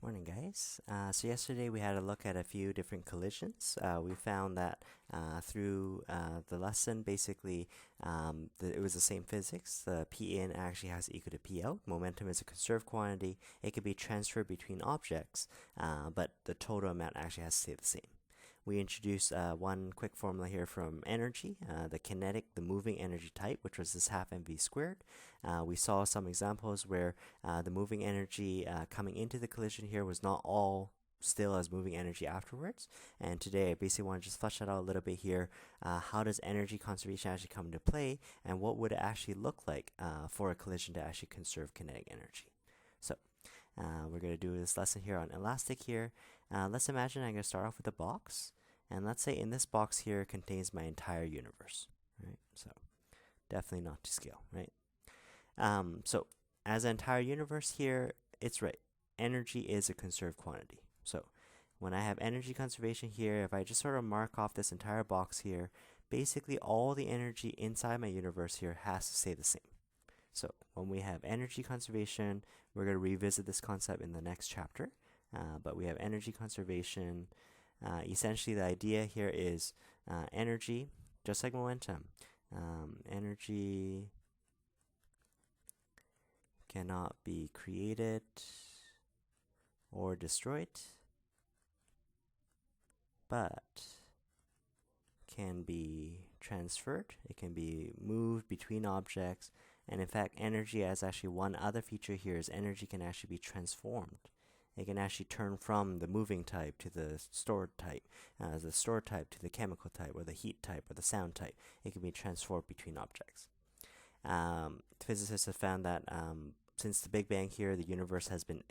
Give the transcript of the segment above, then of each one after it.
Morning, guys. So yesterday we had a look at a few different collisions. We found that through the lesson, basically, it was the same physics. The P in actually has equal to P out. Momentum is a conserved quantity. It can be transferred between objects, but the total amount actually has to stay the same. We introduced one quick formula here from energy, the moving energy type, which was this half mv squared. We saw some examples where the moving energy coming into the collision here was not all still as moving energy afterwards. And today I basically want to just flesh that out a little bit here. How does energy conservation actually come into play, and what would it actually look like for a collision to actually conserve kinetic energy? So we're going to do this lesson here on elastic here. Let's imagine I'm going to start off with a box. And let's say in this box here contains my entire universe, right? So definitely not to scale, right? So as an entire universe here, it's right. Energy is a conserved quantity. So when I have energy conservation here, if I just sort of mark off this entire box here, basically all the energy inside my universe here has to stay the same. So when we have energy conservation, we're going to revisit this concept in the next chapter. But we have energy conservation. Essentially, the idea here is energy, just like momentum. Energy cannot be created or destroyed, but can be transferred. It can be moved between objects. And in fact, energy has actually one other feature here is energy can actually be transformed. It can actually turn from the moving type to the stored type, the stored type to the chemical type, or the heat type, or the sound type. It can be transformed between objects. Physicists have found that since the Big Bang here, the universe has been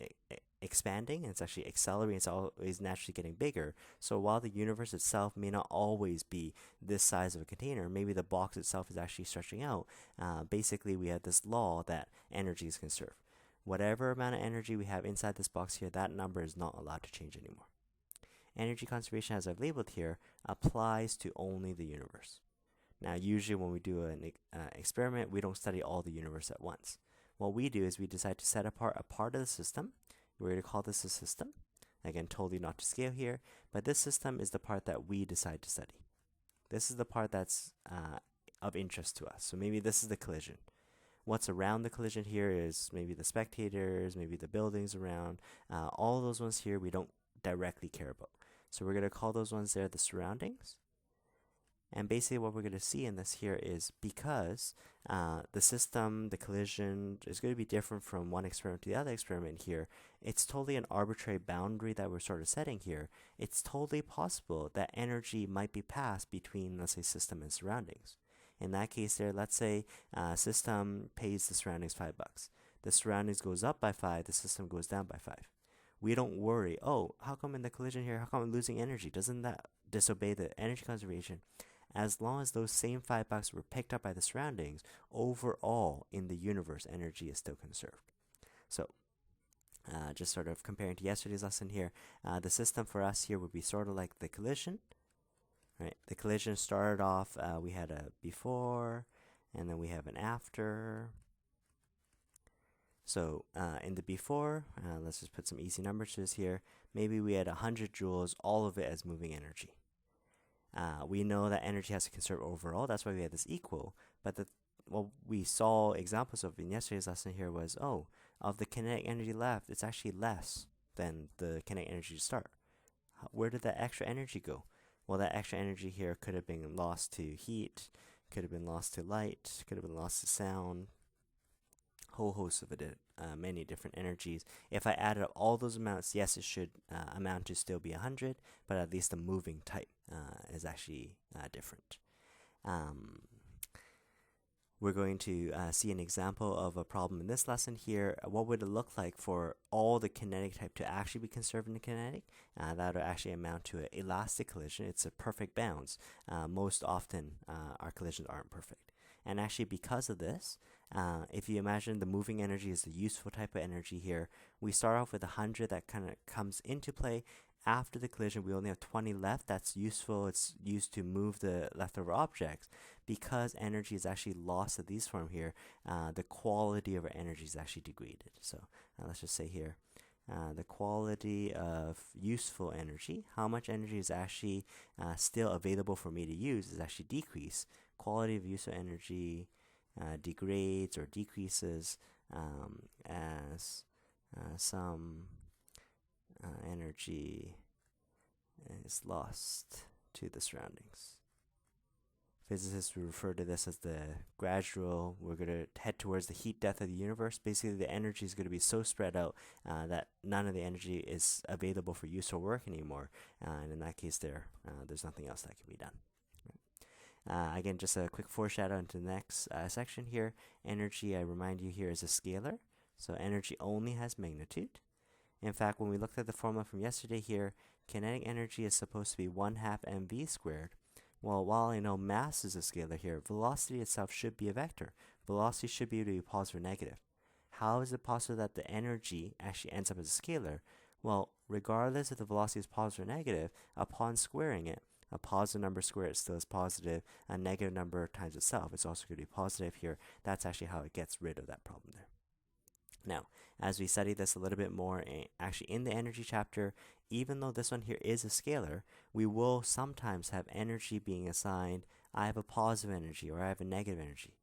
expanding, and it's actually accelerating, it's always naturally getting bigger. So while the universe itself may not always be this size of a container, maybe the box itself is actually stretching out. Basically, we have this law that energy is conserved. Whatever amount of energy we have inside this box here, that number is not allowed to change anymore. Energy conservation, as I've labeled here, applies to only the universe. Now, usually when we do an experiment, we don't study all the universe at once. What we do is we decide to set apart a part of the system. We're going to call this a system. Again, totally not to scale here, but this system is the part that we decide to study. This is the part that's of interest to us. So maybe this is the collision. What's around the collision here is maybe the spectators, maybe the buildings around. All those ones here we don't directly care about. So we're going to call those ones there the surroundings. And basically what we're going to see in this here is because the system, the collision, is going to be different from one experiment to the other experiment here. It's totally an arbitrary boundary that we're sort of setting here. It's totally possible that energy might be passed between, let's say, system and surroundings. In that case there, let's say system pays the surroundings $5. The surroundings goes up by 5, the system goes down by 5. We don't worry, oh, how come in the collision here, how come I'm losing energy? Doesn't that disobey the energy conservation? As long as those same $5 were picked up by the surroundings, overall in the universe, energy is still conserved. So just sort of comparing to yesterday's lesson here, the system for us here would be sort of like the collision. Right, the collision started off, we had a before, and then we have an after. So in the before, let's just put some easy numbers to this here. Maybe we had 100 joules, all of it as moving energy. We know that energy has to conserve overall, that's why we had this equal. But what we saw examples of in yesterday's lesson here was, oh, of the kinetic energy left, it's actually less than the kinetic energy to start. Where did that extra energy go? Well, that extra energy here could have been lost to heat, could have been lost to light, could have been lost to sound, whole host of it, many different energies. If I added up all those amounts, yes, it should amount to still be 100, but at least the moving type is actually different. We're going to see an example of a problem in this lesson here. What would it look like for all the kinetic type to actually be conserved in the kinetic? That would actually amount to an elastic collision. It's a perfect bounce. Most often, our collisions aren't perfect. And actually, because of this, if you imagine the moving energy is the useful type of energy here, we start off with 100 that kind of comes into play. After the collision, we only have 20 left. That's useful. It's used to move the leftover objects. Because energy is actually lost at these form here, the quality of our energy is actually degraded. So let's just say here, the quality of useful energy, how much energy is actually still available for me to use, is actually decreased. Quality of useful energy degrades or decreases as some energy is lost to the surroundings. Physicists would refer to this as the gradual, we're going to head towards the heat death of the universe. Basically, the energy is going to be so spread out that none of the energy is available for useful work anymore. And in that case, there's nothing else that can be done. Again, just a quick foreshadow into the next section here. Energy, I remind you here, is a scalar. So energy only has magnitude. In fact, when we looked at the formula from yesterday here, kinetic energy is supposed to be 1/2 mv squared. Well, while I know mass is a scalar here, velocity itself should be a vector. Velocity should be able to be positive or negative. How is it possible that the energy actually ends up as a scalar? Well, regardless if the velocity is positive or negative, upon squaring it, a positive number squared still is positive, a negative number times itself is also going to be positive here. That's actually how it gets rid of that problem there. Now, as we study this a little bit more actually in the energy chapter, even though this one here is a scalar, we will sometimes have energy being assigned, I have a positive energy or I have a negative energy.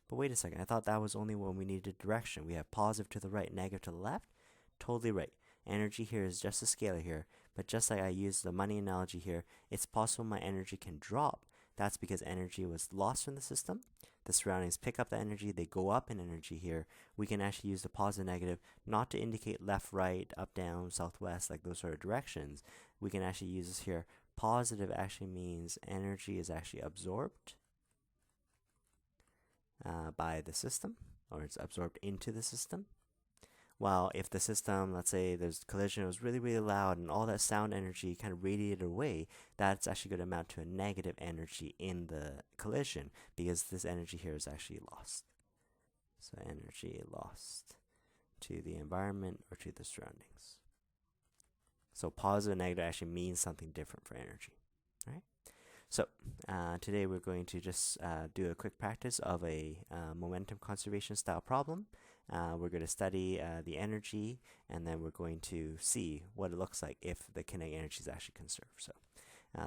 But wait a second, I thought that was only when we needed direction. We have positive to the right, negative to the left. Totally right. Energy here is just a scalar here, but just like I used the money analogy here, it's possible my energy can drop. That's because energy was lost from the system. The surroundings pick up the energy, they go up in energy here. We can actually use the positive, negative, not to indicate left, right, up, down, southwest, like those sort of directions. We can actually use this here. Positive actually means energy is actually absorbed by the system, or it's absorbed into the system. While if the system, let's say there's collision, it was really, really loud and all that sound energy kind of radiated away, that's actually going to amount to a negative energy in the collision because this energy here is actually lost. So energy lost to the environment or to the surroundings. So positive and negative actually means something different for energy, right? So today we're going to just do a quick practice of a momentum conservation style problem. We're going to study the energy, and then we're going to see what it looks like if the kinetic energy is actually conserved. So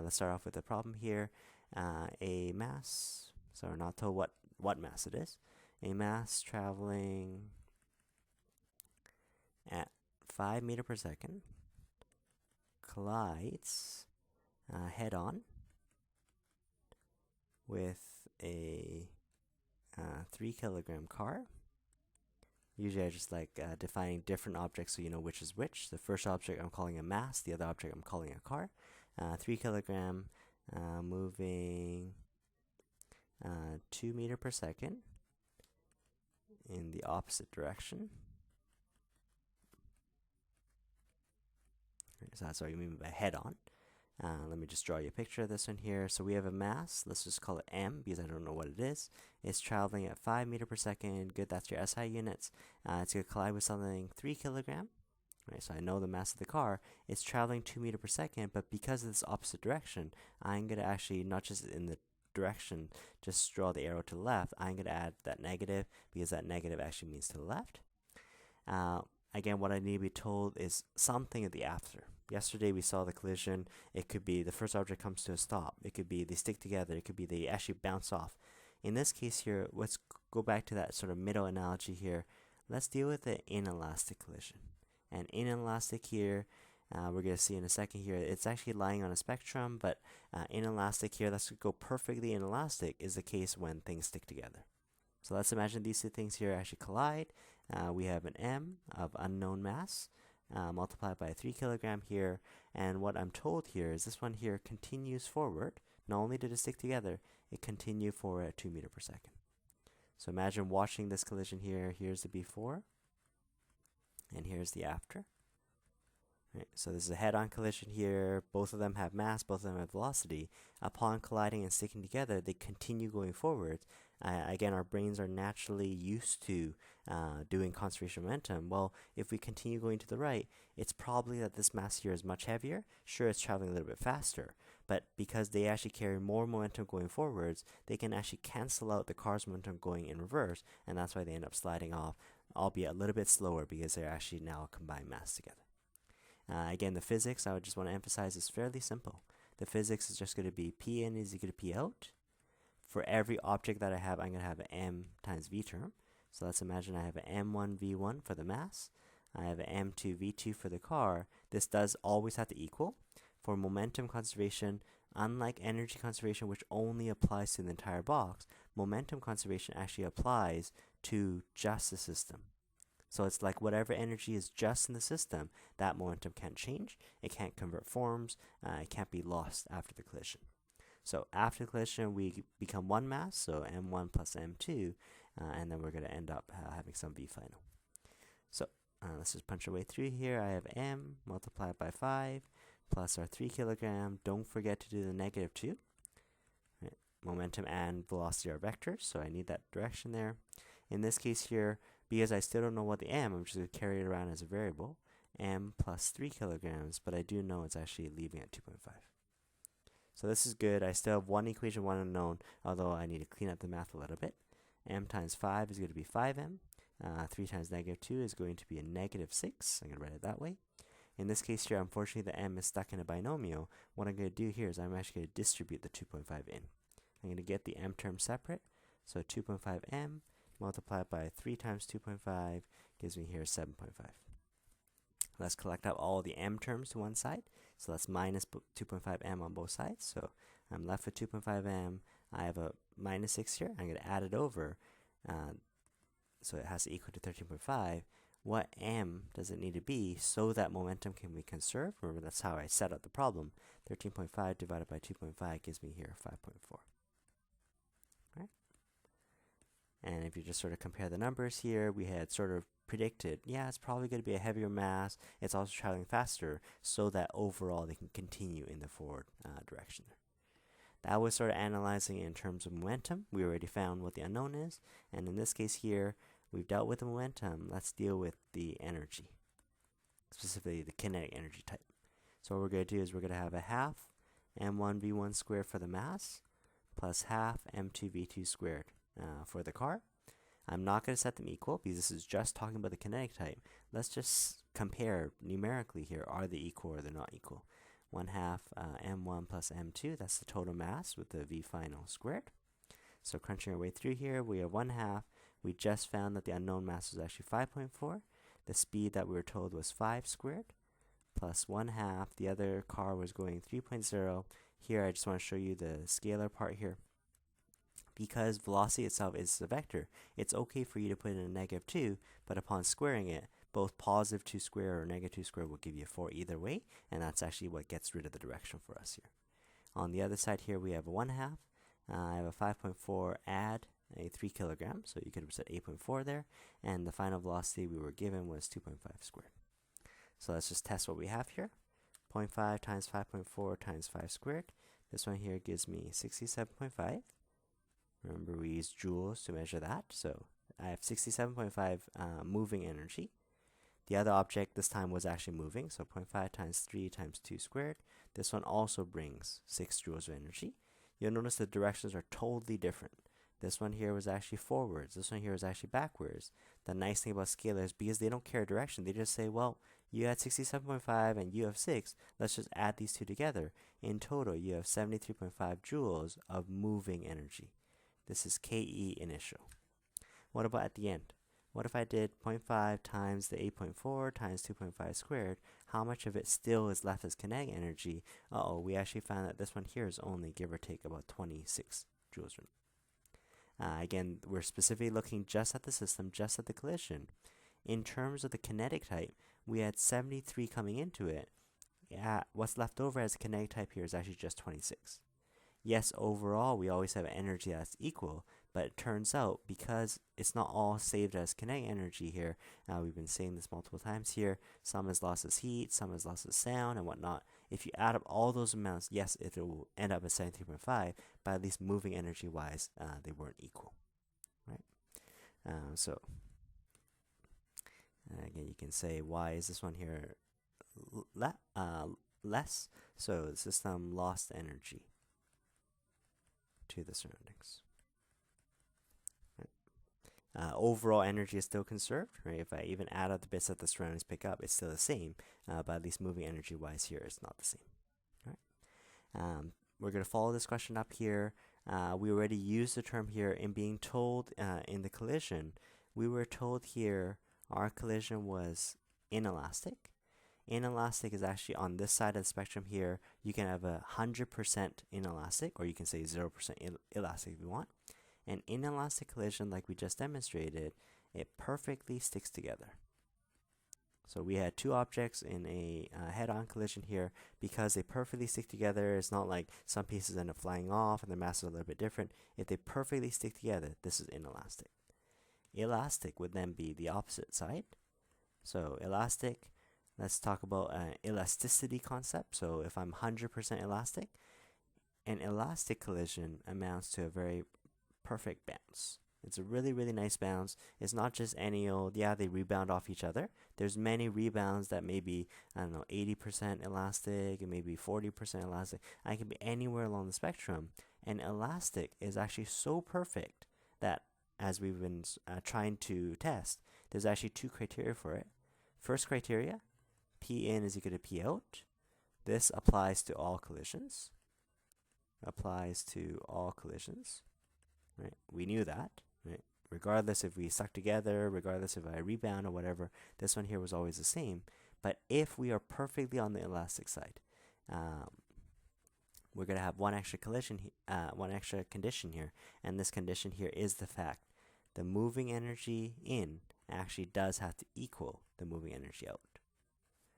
let's start off with the problem here. A mass, so we're not told what mass it is. A mass traveling at 5 meters per second collides head-on with a 3 kilogram car. Usually I just like defining different objects so you know which is which. The first object I'm calling a mass, the other object I'm calling a car. 3 kilogram moving 2 meters per second in the opposite direction. So that's what we mean by head-on. Let me just draw you a picture of this one here. So we have a mass, let's just call it M because I don't know what it is. It's traveling at 5 meters per second. Good, that's your SI units. It's going to collide with something 3 kilogram. Right, so I know the mass of the car. It's traveling 2 meters per second, but because of this opposite direction, I'm going to actually, not just in the direction, just draw the arrow to the left. I'm going to add that negative because that negative actually means to the left. Again, what I need to be told is something of the after. Yesterday we saw the collision. It could be the first object comes to a stop. It could be they stick together. It could be they actually bounce off. In this case here, let's go back to that sort of middle analogy here. Let's deal with the inelastic collision. And inelastic here, we're going to see in a second here, it's actually lying on a spectrum, but inelastic here, let's go perfectly inelastic is the case when things stick together. So let's imagine these two things here actually collide. We have an M of unknown mass multiplied by 3 kilogram here. And what I'm told here is this one here continues forward. Not only did it stick together, it continued forward at 2 meters per second. So imagine watching this collision here. Here's the before, and here's the after. Right, so this is a head-on collision here. Both of them have mass, both of them have velocity. Upon colliding and sticking together, they continue going forward. Again, our brains are naturally used to doing conservation momentum. Well, if we continue going to the right, it's probably that this mass here is much heavier. Sure, it's traveling a little bit faster, but because they actually carry more momentum going forwards, they can actually cancel out the car's momentum going in reverse, and that's why they end up sliding off, albeit a little bit slower because they're actually now a combined mass together. Again, the physics, I would just want to emphasize, is fairly simple. The physics is just going to be P in is equal to P out. For every object that I have, I'm going to have an m times v term. So let's imagine I have an m1 v1 for the mass. I have an m2 v2 for the car. This does always have to equal. For momentum conservation, unlike energy conservation, which only applies to the entire box, momentum conservation actually applies to just the system. So it's like whatever energy is just in the system, that momentum can't change, it can't convert forms, it can't be lost after the collision. So after the collision, we become one mass, so m1 plus m2, and then we're going to end up having some v final. So let's just punch our way through here. I have m multiplied by 5 plus our 3 kilogram. Don't forget to do the negative 2. Right. Momentum and velocity are vectors, so I need that direction there. In this case here, because I still don't know what the m, I'm just going to carry it around as a variable, m plus 3 kilograms, but I do know it's actually leaving at 2.5. So this is good. I still have one equation, one unknown, although I need to clean up the math a little bit. M times 5 is going to be 5m. 3 times negative 2 is going to be a negative 6. I'm going to write it that way. In this case here, unfortunately, the m is stuck in a binomial. What I'm going to do here is I'm actually going to distribute the 2.5 in. I'm going to get the m term separate. So 2.5m multiplied by 3 times 2.5 gives me here 7.5. Let's collect out all the m terms to one side. So let's minus 2.5m on both sides. So I'm left with 2.5m. I have a minus 6 here. I'm going to add it over. So it has to equal to 13.5. What m does it need to be so that momentum can be conserved? Remember, that's how I set up the problem. 13.5 divided by 2.5 gives me here 5.4. Right? And if you just sort of compare the numbers here, we had sort of predicted, yeah, it's probably going to be a heavier mass. It's also traveling faster, so that overall they can continue in the forward direction. That was sort of analyzing in terms of momentum. We already found what the unknown is, and in this case here, we've dealt with the momentum. Let's deal with the energy, specifically the kinetic energy type. So what we're going to do is we're going to have a half m1 v1 squared for the mass plus half m2 v2 squared for the car. I'm not going to set them equal because this is just talking about the kinetic type. Let's just compare numerically here. Are they equal or they're not equal? 1 half m1 plus m2, that's the total mass with the v final squared. So crunching our way through here, we have 1 half. We just found that the unknown mass was actually 5.4. The speed that we were told was 5 squared plus 1 half. The other car was going 3.0. Here I just want to show you the scalar part here. Because velocity itself is a vector, it's okay for you to put in a negative 2, but upon squaring it, both positive 2 squared or negative 2 squared will give you a 4 either way, and that's actually what gets rid of the direction for us here. On the other side here, we have a 1 half. I have a 5.4 add a 3 kilograms, so you could have said 8.4 there, and the final velocity we were given was 2.5 squared. So let's just test what we have here. 0.5 times 5.4 times 5 squared. This one here gives me 67.5. Remember, we use joules to measure that, so I have 67.5 moving energy. The other object this time was actually moving, so 0.5 times 3 times 2 squared. This one also brings 6 joules of energy. You'll notice the directions are totally different. This one here was actually forwards. This one here was actually backwards. The nice thing about scalars, because they don't care direction, they just say, well, you had 67.5 and you have 6. Let's just add these two together. In total, you have 73.5 joules of moving energy. This is KE initial. What about at the end? What if I did 0.5 times the 8.4 times 2.5 squared? How much of it still is left as kinetic energy? We actually found that this one here is only, give or take, about 26 joules. Again, we're specifically looking just at the system, just at the collision. In terms of the kinetic type, we had 73 coming into it. What's left over as a kinetic type here is actually just 26. Yes, overall, we always have energy that's equal, but it turns out, because it's not all saved as kinetic energy here, we've been saying this multiple times here, some is lost as heat, some is lost as sound, and whatnot. If you add up all those amounts, yes, it will end up at 73.5, but at least moving energy-wise, they weren't equal, right? Again, you can say, why is this one here less? So the system lost energy to the surroundings. Right. Overall energy is still conserved, right? If I even add up the bits that the surroundings pick up, it's still the same, but at least moving energy wise here is not the same. All right. We're going to follow this question up here. We already used the term here in being told in the collision. We were told here our collision was inelastic. Inelastic is actually on this side of the spectrum here. You can have 100% inelastic, or you can say 0% elastic if you want. An inelastic collision, like we just demonstrated, it perfectly sticks together. So we had two objects in a head-on collision here. Because they perfectly stick together, it's not like some pieces end up flying off and their masses are a little bit different. If they perfectly stick together, this is inelastic. Elastic would then be the opposite side. So elastic, let's talk about an elasticity concept. So if I'm 100% elastic, an elastic collision amounts to a very perfect bounce. It's a really, really nice bounce. It's not just any old, yeah, they rebound off each other. There's many rebounds that may be, 80% elastic and maybe 40% elastic. I can be anywhere along the spectrum. And elastic is actually so perfect that, as we've been trying to test, there's actually two criteria for it. First criteria, P in is equal to P out. This applies to all collisions. Applies to all collisions. Right? We knew that, right? Regardless if we stuck together, regardless if I rebound or whatever, this one here was always the same. But if we are perfectly on the elastic side, we're going to have one extra condition here, and this condition here is the fact the moving energy in actually does have to equal the moving energy out.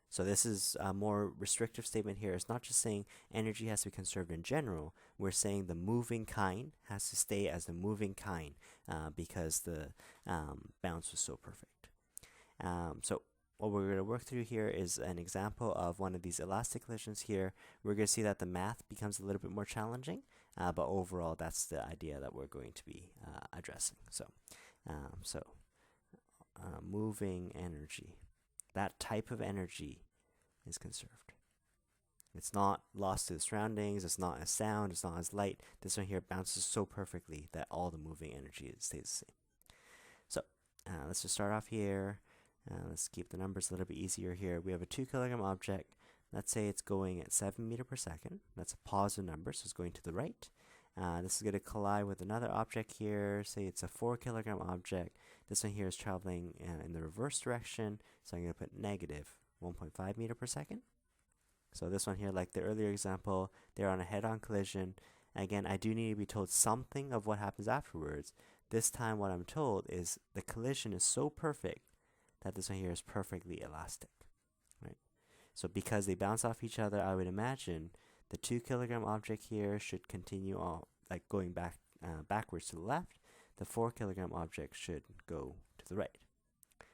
So this is a more restrictive statement here. It's not just saying energy has to be conserved in general. We're saying the moving kind has to stay as the moving kind because the bounce was so perfect. So what we're going to work through here is an example of one of these elastic collisions here. We're going to see that the math becomes a little bit more challenging, but overall that's the idea that we're going to be addressing. So moving energy. That type of energy is conserved. It's not lost to the surroundings. It's not as sound. It's not as light. This one here bounces so perfectly that all the moving energy stays the same. So let's just start off here. Let's keep the numbers a little bit easier here. We have a 2 kilogram object. Let's say it's going at 7 meters per second. That's a positive number, so it's going to the right. This is going to collide with another object here. Say it's a 4 kilogram object. This one here is traveling in the reverse direction, so I'm going to put negative 1.5 meters per second. So this one here, like the earlier example, they're on a head-on collision. Again, I do need to be told something of what happens afterwards. This time what I'm told is the collision is so perfect that this one here is perfectly elastic. Right? So because they bounce off each other, I would imagine the 2 kilogram object here should continue on, like going backwards to the left. The 4 kilogram object should go to the right.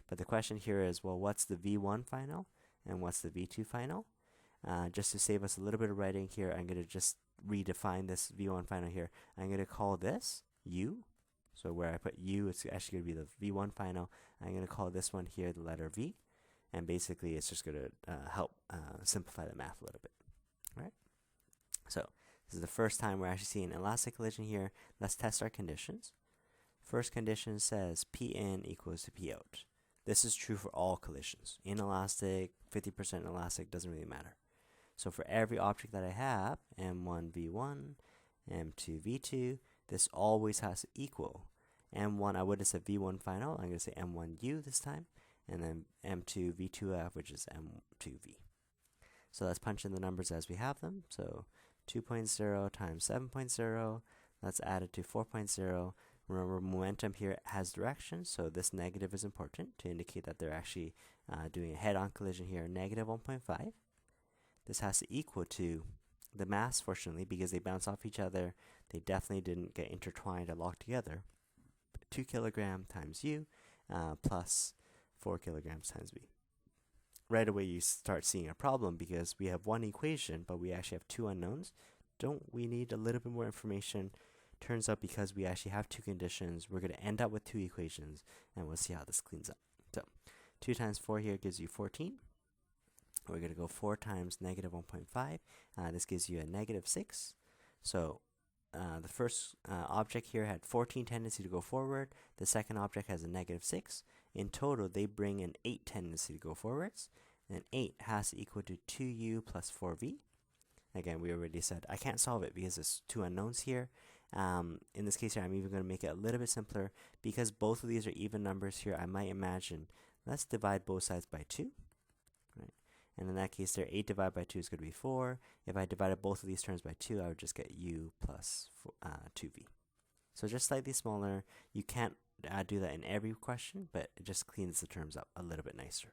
But the question here is, well, what's the V1 final and what's the V2 final? Just to save us a little bit of writing here, I'm going to just redefine this V1 final here. I'm going to call this U. So where I put U, it's actually going to be the V1 final. I'm going to call this one here the letter V. And basically, it's just going to help simplify the math a little bit. All right? So this is the first time we're actually seeing elastic collision here. Let's test our conditions. First condition says P in equals to P out. This is true for all collisions. Inelastic, 50% elastic, doesn't really matter. So for every object that I have, M1 V1, M2 V2, this always has to equal. M1, I would have said V1 final. I'm going to say M1U this time. And then M2 V2F, which is M2V. So let's punch in the numbers as we have them. So 2.0 times 7.0. Let's add it to 4.0. Remember, momentum here has direction, so this negative is important to indicate that they're actually doing a head-on collision here, negative 1.5. This has to equal to the mass, fortunately, because they bounce off each other. They definitely didn't get intertwined or locked together. 2 kilogram times U plus 4 kilograms times V. Right away, you start seeing a problem because we have one equation, but we actually have two unknowns. Don't we need a little bit more information? Turns out because we actually have two conditions, we're going to end up with two equations, and we'll see how this cleans up. So 2 times 4 here gives you 14. We're going to go 4 times negative 1.5. This gives you a negative 6. So the first object here had 14 tendency to go forward. The second object has a -6. In total, they bring an 8 tendency to go forwards. And 8 has to equal to 2u plus 4v. Again, we already said I can't solve it because there's two unknowns here. In this case here, I'm even going to make it a little bit simpler. Because both of these are even numbers here, I might imagine, let's divide both sides by 2. Right? And in that case there, 8 divided by 2 is going to be 4. If I divided both of these terms by 2, I would just get u plus 2v. So just slightly smaller. You can't do that in every question, but it just cleans the terms up a little bit nicer.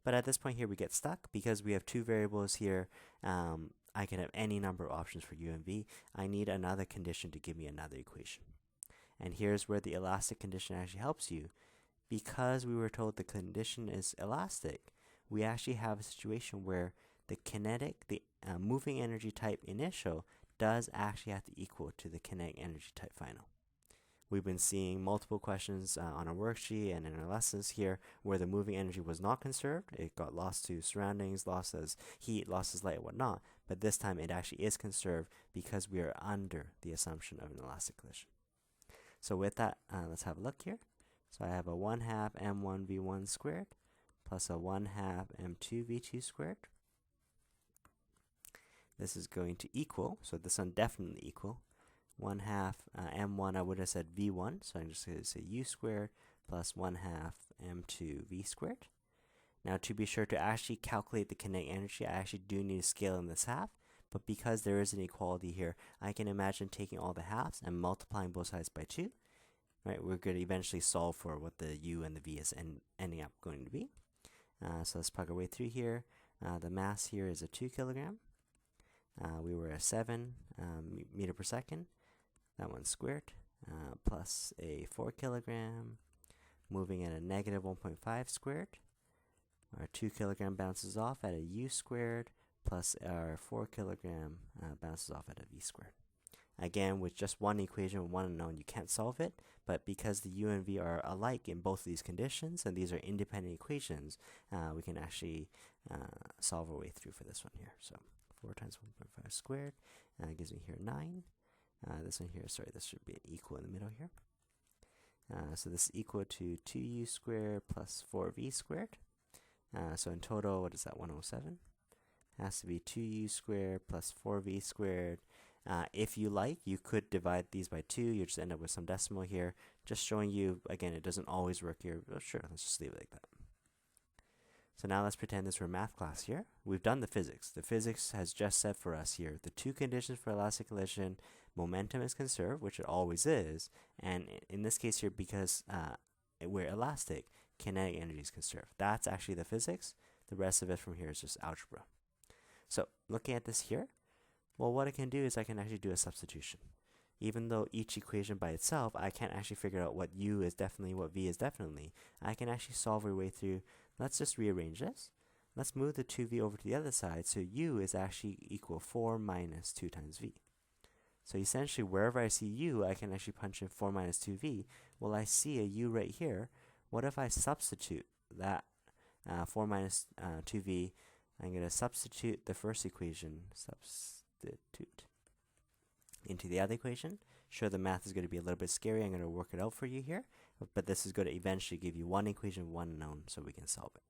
But at this point here, we get stuck because we have two variables here. I can have any number of options for u and v. I need another condition to give me another equation. And here's where the elastic condition actually helps you. Because we were told the condition is elastic, we actually have a situation where the kinetic, the moving energy type initial does actually have to equal to the kinetic energy type final. We've been seeing multiple questions on our worksheet and in our lessons here where the moving energy was not conserved. It got lost to surroundings, lost as heat, lost as light, and whatnot. But this time it actually is conserved because we are under the assumption of an elastic collision. So with that, let's have a look here. So I have a 1/2 m1 v1 squared plus a 1/2 m2 v2 squared. This is going to equal, so this one definitely equal, 1/2 m1, I would have said v1, so I'm just going to say u squared plus 1/2 m2 v squared. Now to be sure to actually calculate the kinetic energy, I actually do need to scale in this half, but because there is an equality here, I can imagine taking all the halves and multiplying both sides by 2. Right, we're going to eventually solve for what the u and the v is ending up going to be. So let's plug our way through here. The mass here is a 2 kilogram. We were at 7 meter per second. That one's squared, plus a 4 kilogram, moving at a -1.5 squared. Our 2 kilogram bounces off at a u squared, plus our 4 kilogram bounces off at a v squared. Again, with just one equation, one unknown, you can't solve it, but because the u and v are alike in both of these conditions, and these are independent equations, we can actually solve our way through for this one here. So 4 times 1.5 squared gives me here 9. This one here, sorry, this should be equal in the middle here. So this is equal to 2u squared plus 4v squared. So in total, what is that, 107? Has to be 2u squared plus 4v squared. If you like, you could divide these by 2. You just end up with some decimal here. Just showing you, again, it doesn't always work here. But sure, let's just leave it like that. So now let's pretend this were math class here. We've done the physics. The physics has just said for us here, the two conditions for elastic collision, momentum is conserved, which it always is. And in this case here, because we're elastic, kinetic energy is conserved. That's actually the physics. The rest of it from here is just algebra. So looking at this here, well, what I can do is I can actually do a substitution. Even though each equation by itself, I can't actually figure out what u is definitely, what v is definitely. I can actually solve our way through. Let's just rearrange this. Let's move the 2v over to the other side. So u is actually equal 4 minus 2 times v. So essentially, wherever I see u, I can actually punch in 4 minus 2v. Well, I see a u right here. What if I substitute that 4 minus 2v? I'm going to substitute the first equation, substitute, into the other equation. Sure, the math is going to be a little bit scary. I'm going to work it out for you here. But this is going to eventually give you one equation, one unknown, so we can solve it.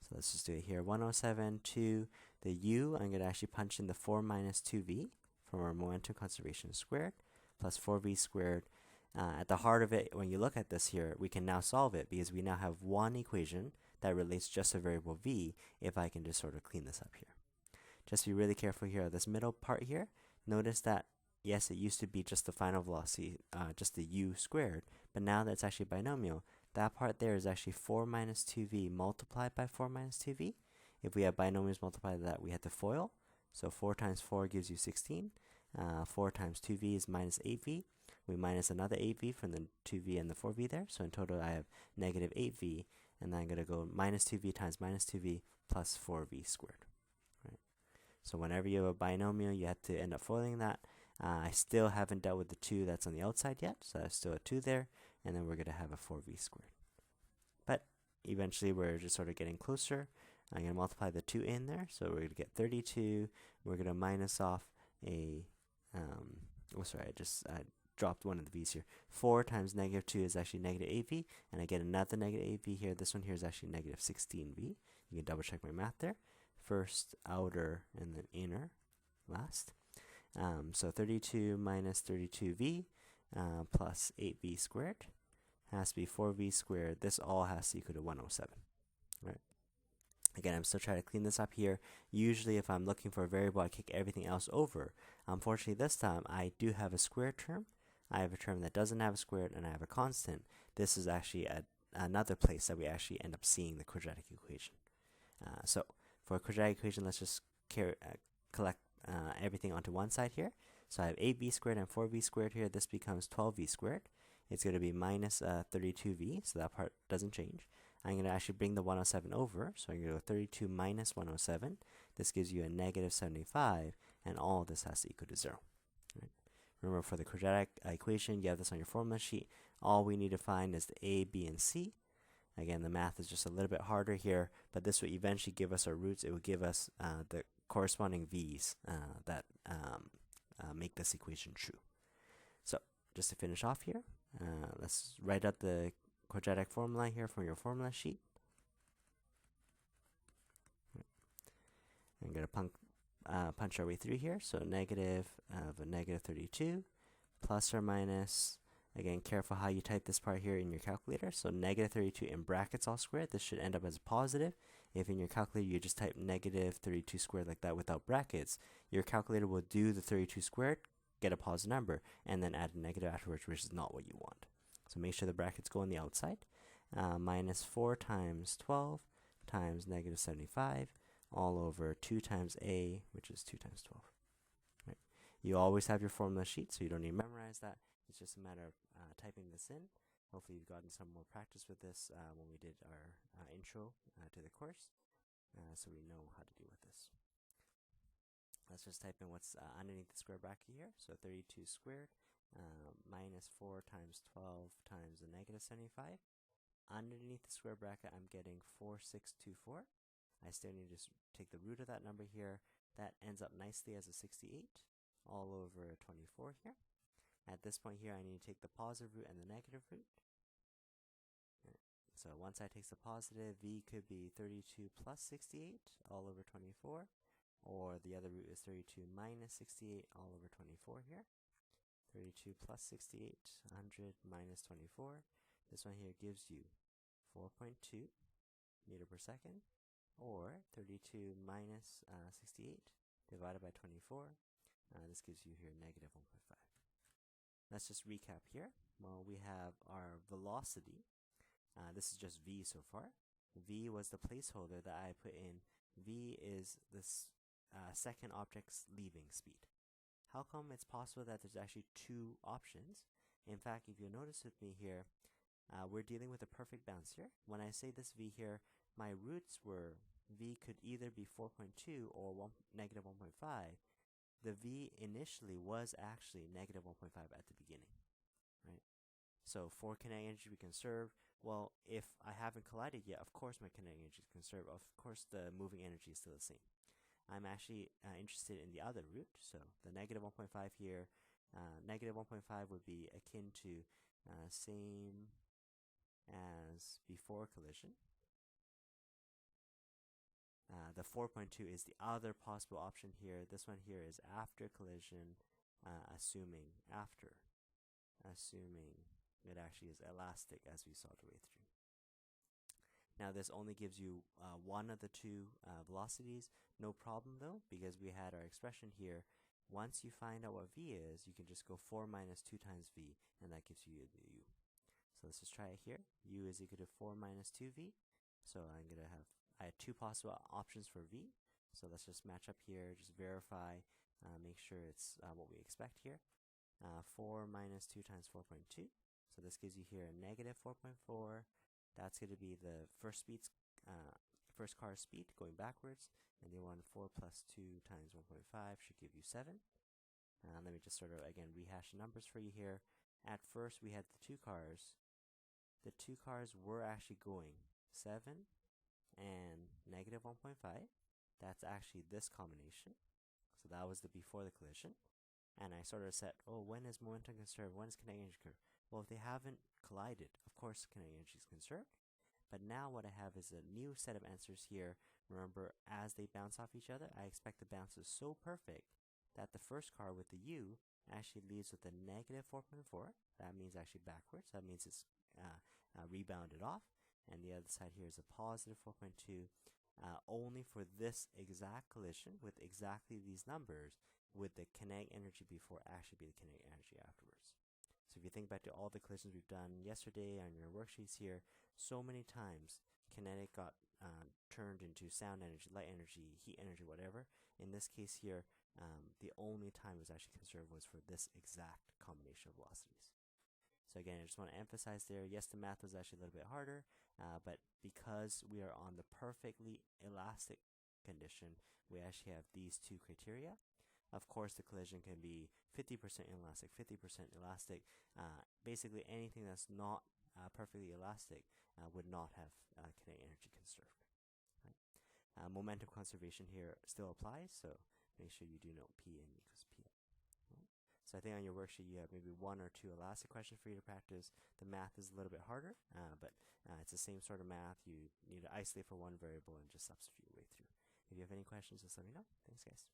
So let's just do it here. 107 to the u, I'm going to actually punch in the 4 minus 2v from our momentum conservation squared, plus 4v squared. At the heart of it, when you look at this here, we can now solve it because we now have one equation that relates just to variable v, if I can just sort of clean this up here. Just be really careful here. This middle part here, notice that, yes, it used to be just the final velocity, just the u squared, but now that's actually binomial. That part there is actually 4 minus 2v multiplied by 4 minus 2v. If we have binomials multiplied by that, we have to FOIL. So 4 times 4 gives you 16. 4 times 2v is minus 8v. We minus another 8v from the 2v and the 4v there. So in total, I have negative 8v. And then I'm going to go minus 2v times minus 2v plus 4v squared. Right? So whenever you have a binomial, you have to end up foiling that. I still haven't dealt with the 2 that's on the outside yet. So there's still a 2 there. And then we're going to have a 4v squared. But eventually, we're just sort of getting closer. I'm going to multiply the 2 in there. So we're going to get 32. We're going to minus off a oh sorry, I just dropped one of the v's here. 4 times negative 2 is actually negative 8v, and I get another negative 8v here. This one here is actually negative 16v. You can double check my math there. First outer and then inner last. So 32 minus 32v plus 8v squared has to be 4v squared. This all has to equal to 107. Right. Again, I'm still trying to clean this up here. Usually if I'm looking for a variable, I kick everything else over. Unfortunately, this time I do have a squared term. I have a term that doesn't have a squared, and I have a constant. This is actually another place that we actually end up seeing the quadratic equation. So for a quadratic equation, let's just collect everything onto one side here. So I have 8v squared and 4v squared here. This becomes 12v squared. It's going to be minus 32v, so that part doesn't change. I'm going to actually bring the 107 over, so I'm going to go 32 minus 107. This gives you a negative 75, and all of this has to equal to 0. Right? Remember, for the quadratic equation, you have this on your formula sheet. All we need to find is the a, b, and c. Again, the math is just a little bit harder here, but this will eventually give us our roots. It will give us the corresponding v's that make this equation true. So just to finish off here, let's write out the quadratic formula here from your formula sheet. I'm going to punch our way through here. So negative of a negative 32 plus or minus. Again, careful how you type this part here in your calculator. So negative 32 in brackets all squared. This should end up as a positive. If in your calculator you just type negative 32 squared like that without brackets, your calculator will do the 32 squared, get a positive number, and then add a negative afterwards, which is not what you want. So make sure the brackets go on the outside. Minus 4 times 12 times negative 75 all over 2 times a, which is 2 times 12. Right. You always have your formula sheet, so you don't need to memorize that. It's just a matter of typing this in. Hopefully you've gotten some more practice with this when we did our intro to the course, so we know how to deal with this. Let's just type in what's underneath the square bracket here. So 32 squared minus 4 times 12 times the negative 75. Underneath the square bracket, I'm getting 4624. I still need to take the root of that number here. That ends up nicely as a 68 all over 24 here. At this point here, I need to take the positive root and the negative root. So once I take the positive, v could be 32 plus 68 all over 24, or the other root is 32 minus 68 all over 24 here. 32 plus 68, 100 minus 24. This one here gives you 4.2 meter per second, or 32 minus 68 divided by 24. This gives you here negative 1.5. Let's just recap here. Well, we have our velocity. This is just v so far. V was the placeholder that I put in. V is this second object's leaving speed. How come it's possible that there's actually two options? In fact, if you'll notice with me here, we're dealing with a perfect bounce here. When I say this v here, my roots were v could either be 4.2 or negative 1.5. The v initially was actually negative 1.5 at the beginning, right? So for kinetic energy to be conserved, well, if I haven't collided yet, of course my kinetic energy is conserved. Of course the moving energy is still the same. I'm actually interested in the other root. So the negative 1.5 here, negative 1.5 would be akin to same as before collision. The 4.2 is the other possible option here. This one here is after collision, assuming it actually is elastic, as we saw the way through. Now this only gives you one of the two velocities. No problem though, because we had our expression here. Once you find out what v is, you can just go 4 minus 2 times v, and that gives you the u. So let's just try it here. U is equal to 4 minus 2v. So I had two possible options for v. So let's just match up here, just verify, make sure it's what we expect here. 4 minus 2 times 4.2. So this gives you here a negative 4.4. That's going to be the first car's speed going backwards. And the one 4 plus 2 times 1.5 should give you 7. Let me just sort of, again, rehash the numbers for you here. At first, we had the two cars. The two cars were actually going 7 and negative 1.5. That's actually this combination. So that was the before the collision. and I sort of said, oh, when is momentum conserved? When is kinetic energy conserved? Well, if they haven't collided, of course kinetic energy is conserved. But now what I have is a new set of answers here. Remember, as they bounce off each other, I expect the bounces so perfect that the first car with the U actually leaves with a negative 4.4. That means actually backwards. That means it's rebounded off. And the other side here is a positive 4.2. Only for this exact collision with exactly these numbers would the kinetic energy before actually be the kinetic energy afterwards. So if you think back to all the collisions we've done yesterday on your worksheets here, so many times kinetic got turned into sound energy, light energy, heat energy, whatever. In this case here, the only time it was actually conserved was for this exact combination of velocities. So again, I just want to emphasize there, yes, the math was actually a little bit harder, but because we are on the perfectly elastic condition, we actually have these two criteria. Of course, the collision can be 50% inelastic, 50% elastic. Basically, anything that's not perfectly elastic would not have kinetic energy conserved. Right? Momentum conservation here still applies, so make sure you do note P in equals P. Right? So I think on your worksheet you have maybe 1 or 2 elastic questions for you to practice. The math is a little bit harder, but it's the same sort of math. You need to isolate for one variable and just substitute your way through. If you have any questions, just let me know. Thanks, guys.